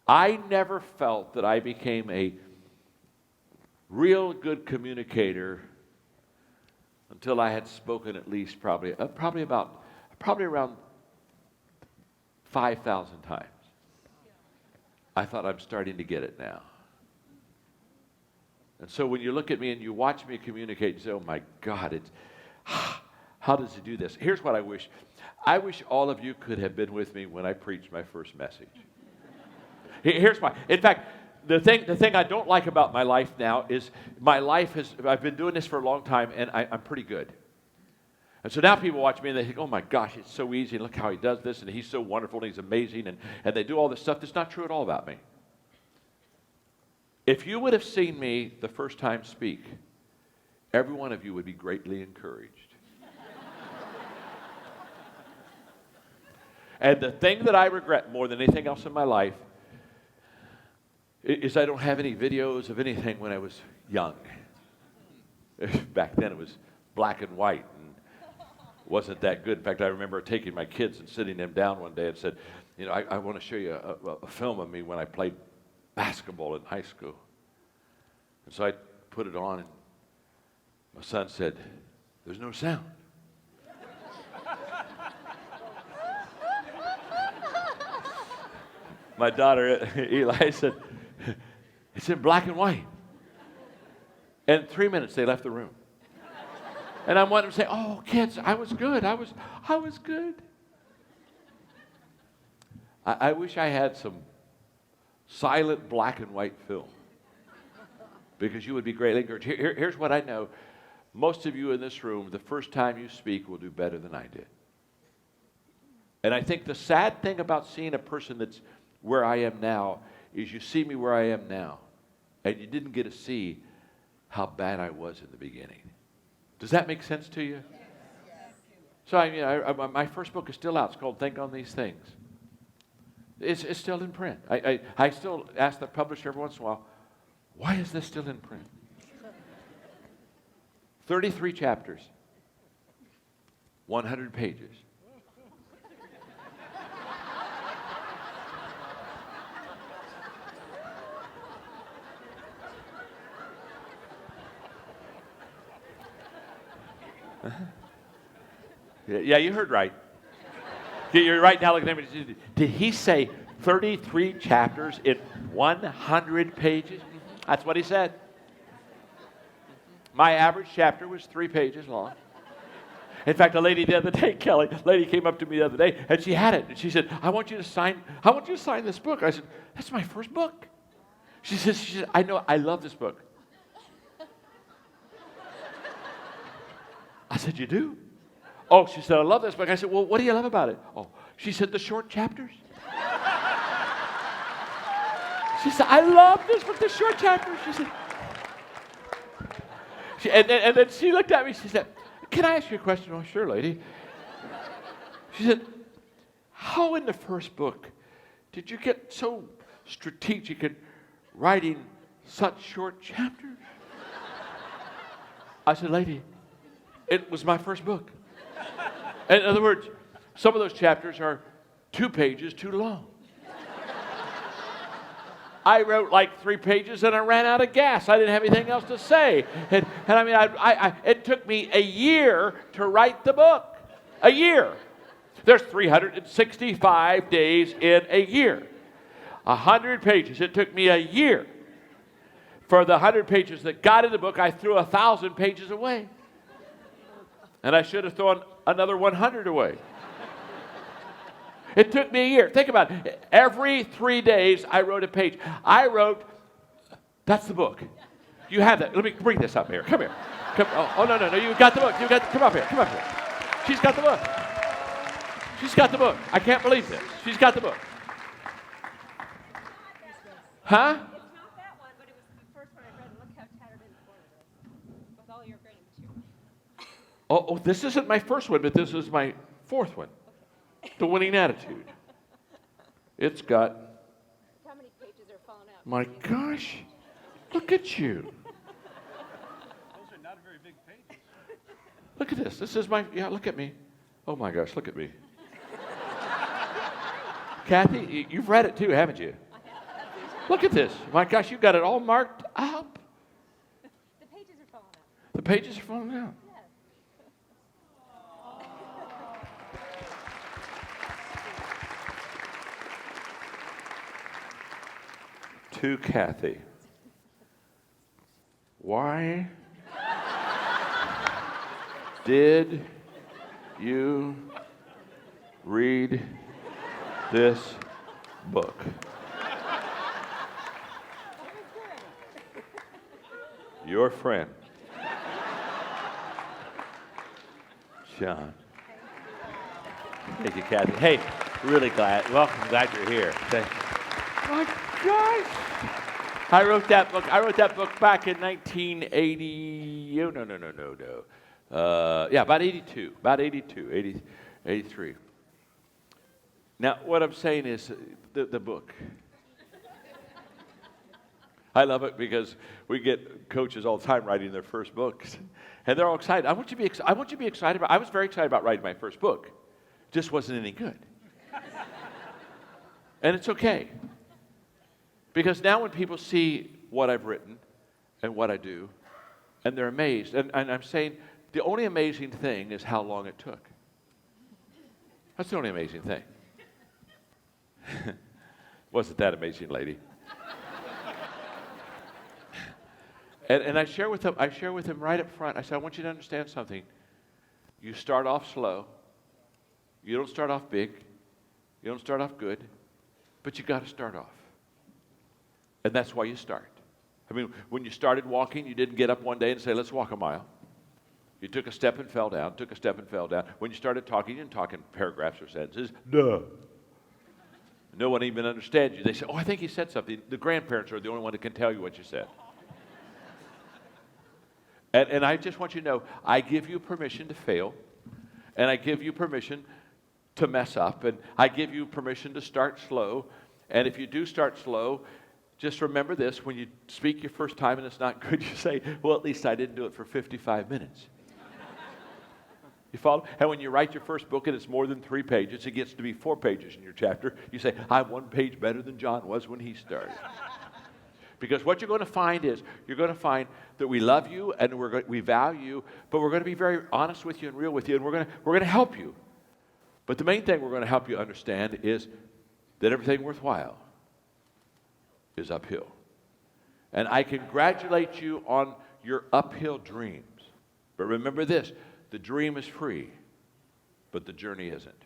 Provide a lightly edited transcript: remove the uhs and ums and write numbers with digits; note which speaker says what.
Speaker 1: I never felt that I became a real good communicator until I had spoken at least probably around 5,000 times. I thought, I'm starting to get it now. And so when you look at me and you watch me communicate, you say, oh my God, how does he do this? Here's what I wish. I wish all of you could have been with me when I preached my first message. Here's why. In fact, the thing I don't like about my life now is I've been doing this for a long time, and I'm pretty good. And so now people watch me and they think, oh my gosh, it's so easy, and look how he does this, and he's so wonderful, and he's amazing, and they do all this stuff that's not true at all about me. If you would have seen me the first time speak, every one of you would be greatly encouraged. And the thing that I regret more than anything else in my life is I don't have any videos of anything when I was young. Back then it was black and white and wasn't that good. In fact, I remember taking my kids and sitting them down one day and said, you know, I want to show you a film of me when I played basketball in high school. And so I put it on, and my son said, there's no sound. My daughter, Eli, said, it's in black and white. And in 3 minutes, they left the room. And I wanted them to say, oh, kids, I was good. I was good. I wish I had some silent black and white film, because you would be greatly encouraged. Here's what I know. Most of you in this room, the first time you speak, will do better than I did. And I think the sad thing about seeing a person that's where I am now is you see me where I am now, and you didn't get to see how bad I was in the beginning. Does that make sense to you? Yes. So I mean, my first book is still out. It's called Think on These Things. It's still in print. I still ask the publisher every once in a while, why is this still in print? 33 chapters, 100 pages. Yeah, you heard right. You're right now looking at me. Did he say 33 chapters in 100 pages? That's what he said. My average chapter was 3 pages long. In fact, a lady the other day, Kelly, came up to me the other day, and she had it. And she said, I want you to sign this book. I said, that's my first book. She said, I know, I love this book. I said, you do? Oh, she said, I love this book. I said, well, what do you love about it? Oh, she said, the short chapters. She said, I love this book, the short chapters. She said, and then she looked at me, she said, can I ask you a question? Oh, sure, lady. She said, how in the first book did you get so strategic in writing such short chapters? I said, lady, it was my first book. In other words, some of those chapters are 2 pages too long. I wrote like 3 pages and I ran out of gas. I didn't have anything else to say. And I mean, it took me a year to write the book. A year. There's 365 days in a year. 100 pages. It took me a year. For the 100 pages that got in the book, I threw 1,000 pages away. And I should have thrown another 100 away. It took me a year. Think about it. Every 3 days, I wrote a page. That's the book. You have that. Let me bring this up here. Come here. Oh, no. You got the book. Come up here. She's got the book. She's got the book. I can't believe this. She's got the book. Huh?
Speaker 2: It's not that one, but it was the first one I read. Look how tattered in the corner it is with all your grading material.
Speaker 1: Oh, this isn't my first one, but this is my 4th one. The Winning Attitude. It's got...
Speaker 2: How many pages are falling out?
Speaker 1: My gosh. Look at you.
Speaker 3: Those are not very big pages.
Speaker 1: Look at this. This is my... Yeah, look at me. Oh, my gosh, look at me. Kathy, you've read it too, haven't you? Look at this. My gosh, you got it all marked up.
Speaker 2: The pages are falling out.
Speaker 1: The pages are falling out.
Speaker 2: Yes.
Speaker 1: To Kathy. Why did you read this book? Your friend, John.
Speaker 4: Thank you, Kathy. Hey, really glad. Welcome. Glad you're here. Thank you.
Speaker 1: My gosh. I wrote that book. I wrote that book back in 1980. Oh, no. Yeah, about 82. About 82, 80, 83. Now, what I'm saying is the book. I love it because we get coaches all the time writing their first books, and they're all excited. I want you to be excited about. I was very excited about writing my first book. Just wasn't any good, and it's okay. Because now when people see what I've written and what I do, and they're amazed, and I'm saying the only amazing thing is how long it took. That's the only amazing thing. Wasn't that amazing, lady? And I share with them right up front. I said, I want you to understand something. You start off slow. You don't start off big. You don't start off good. But you got to start off. And that's why you start. I mean, when you started walking, you didn't get up one day and say, let's walk a mile. You took a step and fell down, took a step and fell down. When you started talking, you didn't talk in paragraphs or sentences. Duh. No one even understands you. They say, oh, I think he said something. The grandparents are the only one that can tell you what you said. And I just want you to know, I give you permission to fail, and I give you permission to mess up, and I give you permission to start slow. And if you do start slow, just remember this, when you speak your first time and it's not good, you say, well, at least I didn't do it for 55 minutes. You follow? And when you write your first book and it's more than 3 pages, it gets to be 4 pages in your chapter, you say, I'm 1 page better than John was when he started. Because what you're going to find is, you're going to find that we love you and we value you, but we're going to be very honest with you and real with you, and we're going to help you. But the main thing we're going to help you understand is that everything worthwhile is uphill. And I congratulate you on your uphill dreams. But remember this, the dream is free, but the journey isn't.